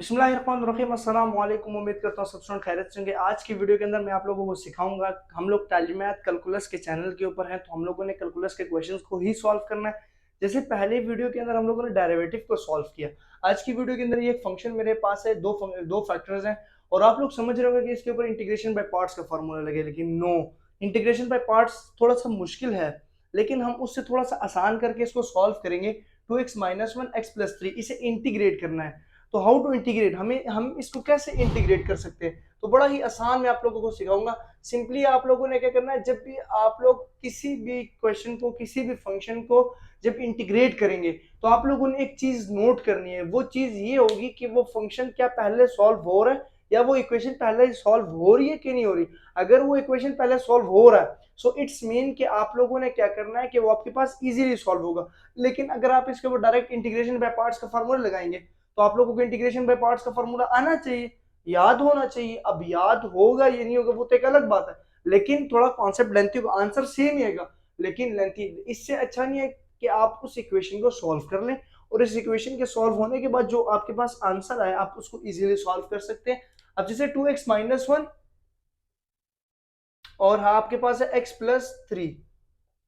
बिस्मिल्लाहिर्रहमानिर्रहीम अस्सलाम वालेकुम। उम्मीद करता हूँ सब स्टूडेंट खैरियत से होंगे। आज की वीडियो के अंदर मैं आप लोगों को सिखाऊंगा, हम लोग तालीमात कैलकुलस के चैनल के ऊपर हैं, तो हम लोगों ने कैलकुलस के क्वेश्चंस को ही सॉल्व करना है। जैसे पहले वीडियो के अंदर हम लोगों ने डेरिवेटिव को सॉल्व किया, आज की वीडियो के अंदर ये एक फंक्शन मेरे पास है, दो फैक्टर्स हैं और आप लोग समझ रहे होंगे कि इसके ऊपर इंटीग्रेशन बाय पार्ट्स का फॉर्मूला लगे, लेकिन नो, इंटीग्रेशन बाय पार्ट्स थोड़ा सा मुश्किल है, लेकिन हम उससे थोड़ा सा आसान करके इसको सॉल्व करेंगे। 2x-1 x+3 इसे इंटीग्रेट करना है। तो हाउ टू इंटीग्रेट, हम इसको कैसे इंटीग्रेट कर सकते हैं, तो बड़ा ही आसान मैं आप लोगों को सिखाऊंगा। सिंपली आप लोगों ने क्या करना है, जब भी आप लोग किसी भी क्वेश्चन को, किसी भी फंक्शन को जब इंटीग्रेट करेंगे, तो आप लोगों ने एक चीज नोट करनी है। वो चीज ये होगी कि वो फंक्शन क्या पहले सॉल्व हो रहा है या वो इक्वेशन पहले सॉल्व हो रही है कि नहीं हो रही। अगर वो इक्वेशन पहले सॉल्व हो रहा है, सो इट्स मीन कि आप लोगों ने क्या करना है कि वो आपके पास इजीली सॉल्व होगा। लेकिन अगर आप इसके ऊपर डायरेक्ट इंटीग्रेशन बाय पार्ट्स का फार्मूला लगाएंगे, तो आप लोगों को इंटीग्रेशन बाय पार्ट्स का फार्मूला आना चाहिए, याद होना चाहिए। अब याद होगा ये नहीं होगा वो तो एक अलग बात है, लेकिन थोड़ा कॉन्सेप्ट लेंथी होगा, आंसर सेम ही आएगा लेकिन लेंथी। इससे अच्छा नहीं है कि आप उस इक्वेशन को सॉल्व कर लें और इस इक्वेशन के सॉल्व होने के बाद जो आपके पास आंसर आए आप उसको इजीली सॉल्व कर सकते हैं। अब जैसे 2x-1 और हाँ आपके पास है x+3,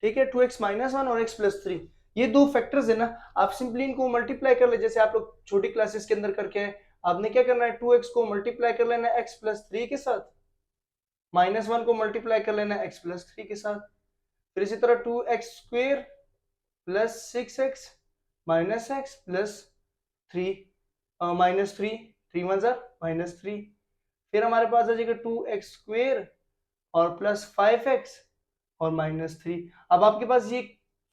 ठीक है। 2x-1 और x+3 ये दो फैक्टर्स है ना, आप सिंपली इनको मल्टीप्लाई कर ले, जैसे आप लोग छोटी क्लासेस के अंदर करके हैं। आपने क्या करना है, 2x को मल्टीप्लाई कर लेना है x+3 के साथ, -1 को मल्टीप्लाई कर लेना है x+3 के साथ, फिर इसी तरह 2x² plus 6x minus x plus 3 -3, 3 1 -3, फिर हमारे पास आ जाएगा 2x² और प्लस 5x और -3। अब आपके पास ये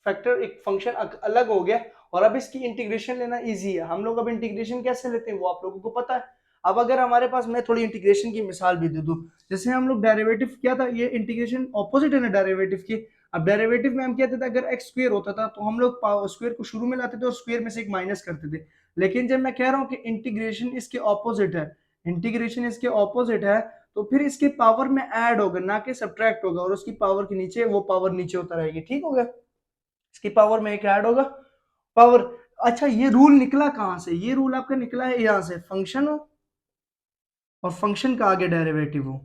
फैक्टर, एक फंक्शन अलग हो गया और अब इसकी इंटीग्रेशन लेना इजी है। हम लोग अब इंटीग्रेशन कैसे लेते हैं वो आप लोगों को पता है। अब अगर हमारे पास, मैं थोड़ी इंटीग्रेशन की मिसाल भी दे दूं, जैसे हम लोग डेरिवेटिव क्या था, ये इंटीग्रेशन ऑपोजिट है ना डेरिवेटिव की। अब डेरिवेटिव में हम कहते थे अगर एक्स स्क्वायर होता था तो हम लोग स्क्वायर को शुरू में लाते थे और स्क्वायर में से एक माइनस करते थे। लेकिन जब मैं कह रहा हूँ कि इंटीग्रेशन इसके ऑपोजिट है, इंटीग्रेशन इसके ऑपोजिट है, तो फिर इसके पावर में ऐड होगा ना कि सब्ट्रैक्ट होगा, और उसकी पावर के नीचे वो पावर नीचे होता रहेगी, ठीक हो गया। इसकी पावर में एक ऐड होगा पावर। अच्छा, ये रूल निकला कहां से, ये रूल आपका निकला है यहां से, फंक्शन हो और फंक्शन का आगे डेरिवेटिव हो,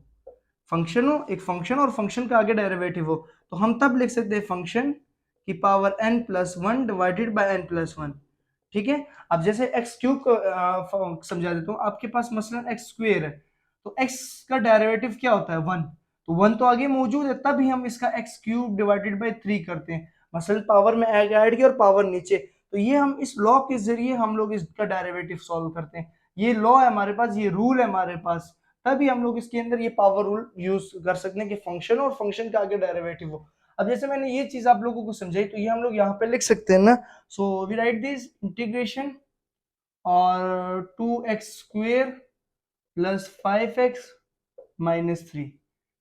फंक्शन हो, एक फंक्शन और फंक्शन का आगे डेरिवेटिव हो, तो हम तब लिख सकते हैं फंक्शन की power n+1 divided by n+1, ठीक है। अब जैसे एक्स क्यूब को समझा देता हूँ, आपके पास मसलन एक्स स्क्वायर है, तो एक्स का डेरिवेटिव क्या होता है, 1, तो 1 तो आगे मौजूद है, तभी हम इसका एक्स क्यूब डिवाइडेड बाय 3 करते हैं। मसलन पावर में ऐड किया और पावर नीचे, तो ये हम इस लॉ के जरिए हम लोग इसका डेरिवेटिव सॉल्व करते हैं। ये लॉ है हमारे पास, ये रूल है हमारे पास, तभी हम लोग इसके अंदर ये पावर रूल यूज कर सकते हैं कि फंक्शन और फंक्शन का आगे डेरिवेटिव हो। अब जैसे मैंने ये चीज आप लोगों को समझाई, तो ये हम लोग यहाँ पे लिख सकते हैं ना। So we write this integration और 2x² प्लस 5x माइनस 3,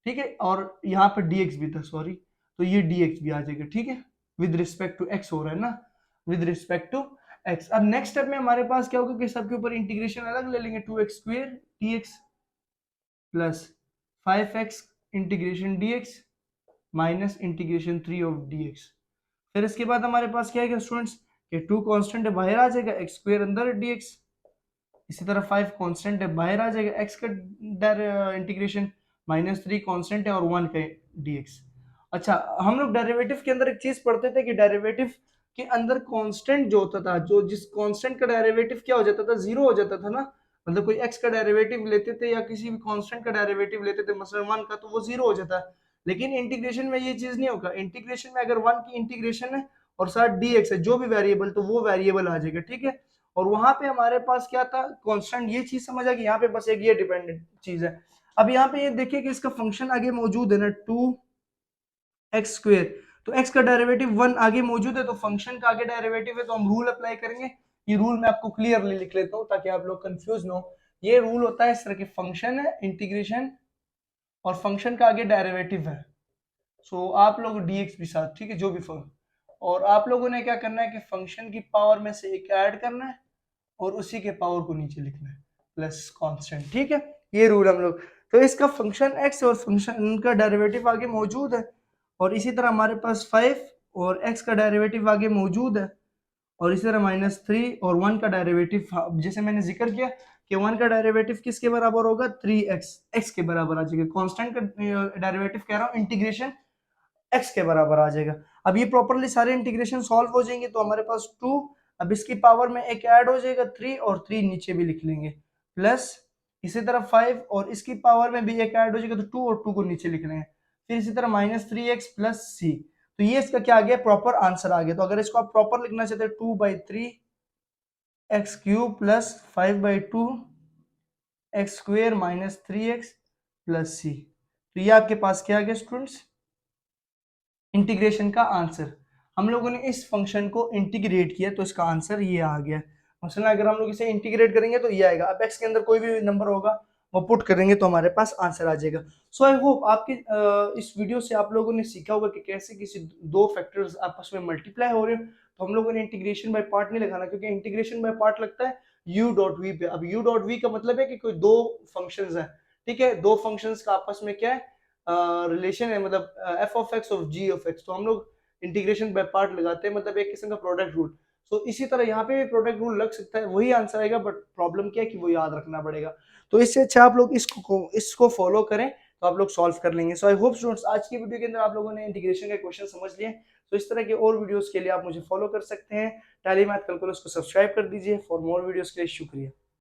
ठीक है, और यहाँ पे dx भी था, सॉरी, तो ये dx भी आ जाएगा, ठीक है, विद रिस्पेक्ट टू x हो रहा है ना, विद रिस्पेक्ट टू x। अब नेक्स्ट स्टेप में हमारे पास क्या होगा कि सबके ऊपर इंटीग्रेशन अलग ले लेंगे, 2x² dx plus 5x integration dx minus integration 3 of dx। फिर इसके बाद हमारे पास क्या है स्टूडेंट्स, कि 2 कांस्टेंट है बाहर आ जाएगा, x² अंदर है dx, इसी तरह 5 कांस्टेंट है बाहर आ जाएगा, x का इंटीग्रेशन, -3 कांस्टेंट है और 1 का dx। अच्छा, हम लोग डेरिवेटिव के अंदर एक चीज पढ़ते थे कि डेरिवेटिव के अंदर कांस्टेंट जो होता था, जो जिस कांस्टेंट का डेरिवेटिव क्या हो जाता था, जीरो हो जाता था ना। मतलब कोई x का डेरिवेटिव लेते थे या किसी भी कांस्टेंट का डेरिवेटिव लेते थे, मसलन 1 का, तो वो जीरो हो जाता है। लेकिन इंटीग्रेशन में ये चीज नहीं होगा। इंटीग्रेशन में अगर 1 की इंटीग्रेशन है और साथ dx है, जो भी वेरिएबल, तो वो वेरिएबल आ जाएगा, ठीक है। और वहां पे हमारे पास क्या था, कांस्टेंट, ये चीज समझ आ गई। यहाँ पे बस एक ये डिपेंडेंट चीज है। अब यहाँ पे ये देखिए कि इसका फंक्शन आगे मौजूद है ना, 2x², तो x का डेरिवेटिव 1 आगे मौजूद है, तो फंक्शन का आगे डेरिवेटिव है, तो हम रूल अप्लाई करेंगे। ये रूल मैं आपको क्लियरली लिख लेता हूँ ताकि आप लोग कंफ्यूज ना हो। ये रूल होता है इस तरह के, फंक्शन है, इंटीग्रेशन और फंक्शन का आगे डेरिवेटिव है, सो आप लोग dx भी साथ, ठीक है, जो भी फंक्शन, और आप लोगों ने क्या करना है कि फंक्शन की पावर में से एक ऐड करना है और उसी के पावर को नीचे लिखना है, प्लस कांस्टेंट, ठीक है। ये रूल हम लोग, तो इसका फंक्शन x और फंक्शन का डेरिवेटिव आगे मौजूद है, और इसी तरह हमारे पास 5 और x का डेरिवेटिव आगे मौजूद है, और इसी तरह -3 और 1 का डेरिवेटिव, जैसे मैंने जिक्र किया कि 1 का डेरिवेटिव किसके बराबर होगा 3x, x के बराबर आ जाएगा। कांस्टेंट का डेरिवेटिव कह रहा हूँ इंटीग्रेशन x के बराबर आ जाएगा। अब ये प्रॉपर्ली सारे इंटीग्रेशन सॉल्व हो जाएंगे तो हमारे पास 2, अब इसकी पावर में एक ऐड हो जाएगा 3 और 3 नीचे भी लिख लेंगे, प्लस इसी तरह 5 और इसकी पावर में भी एक ऐड हो जाएगा तो 2 और 2 को नीचे लिख लेंगे, फिर इसी तरह -3x प्लस c। तो ये इसका क्या आ गया, प्रॉपर आंसर आ गया। तो अगर इसको आप प्रॉपर लिखना चाहते हैं 2/3 x cube plus 5/2 x square minus 3x plus c, तो ये आपके पास क्या आ गया स्टूडेंट्स, इंटीग्रेशन का आंसर। हम लोगों ने इस फंक्शन को इंटीग्रेट किया तो इसका आंसर ये आ गया। मसलन अगर हम लोग इसे इंटीग्रेट करेंगे तो ये आएगा। अब x के अंदर कोई भी नंबर होगा वो पुट करेंगे तो हमारे पास आंसर आ जाएगा। सो आई होप आपके इस वीडियो से आप लोगों ने सीखा होगा कि कैसे किसी दो फैक्टर्स आपस में मल्टीप्लाई हो रहे हैं। तो हम लोगों ने इंटीग्रेशन बाय पार्ट नहीं लगाना, क्योंकि इंटीग्रेशन बाय पार्ट लगता है u डॉट वी पे। अब u डॉट वी का मतलब है कि कोई दो फंक्शंस हैं, ठीक है, दो फंक्शंस का आपस में क्या है रिलेशन है, मतलब एफ ऑफ एक्स और जी ऑफ एक्स। तो हम लोग इंटीग्रेशन बाय पार्ट लगाते हैं, मतलब एक किस्म का प्रोडक्ट रूल। सो इसी तरह यहाँ पे भी प्रोडक्ट रूल लग सकता है, वही आंसर आएगा, बट प्रॉब्लम क्या है कि वो याद रखना पड़ेगा। तो इससे अच्छा आप लोग इसको फॉलो करें तो आप लोग सॉल्व कर लेंगे। सो आई होप स्टूडेंट्स आज की वीडियो के अंदर आप लोगों ने इंटीग्रेशन के क्वेश्चन समझ लिए। तो इस तरह के और वीडियोस के लिए आप मुझे फॉलो कर सकते हैं। टैली मैथ कैलकुलस को सब्सक्राइब कर दीजिए। फॉर मोर वीडियोस के लिए शुक्रिया।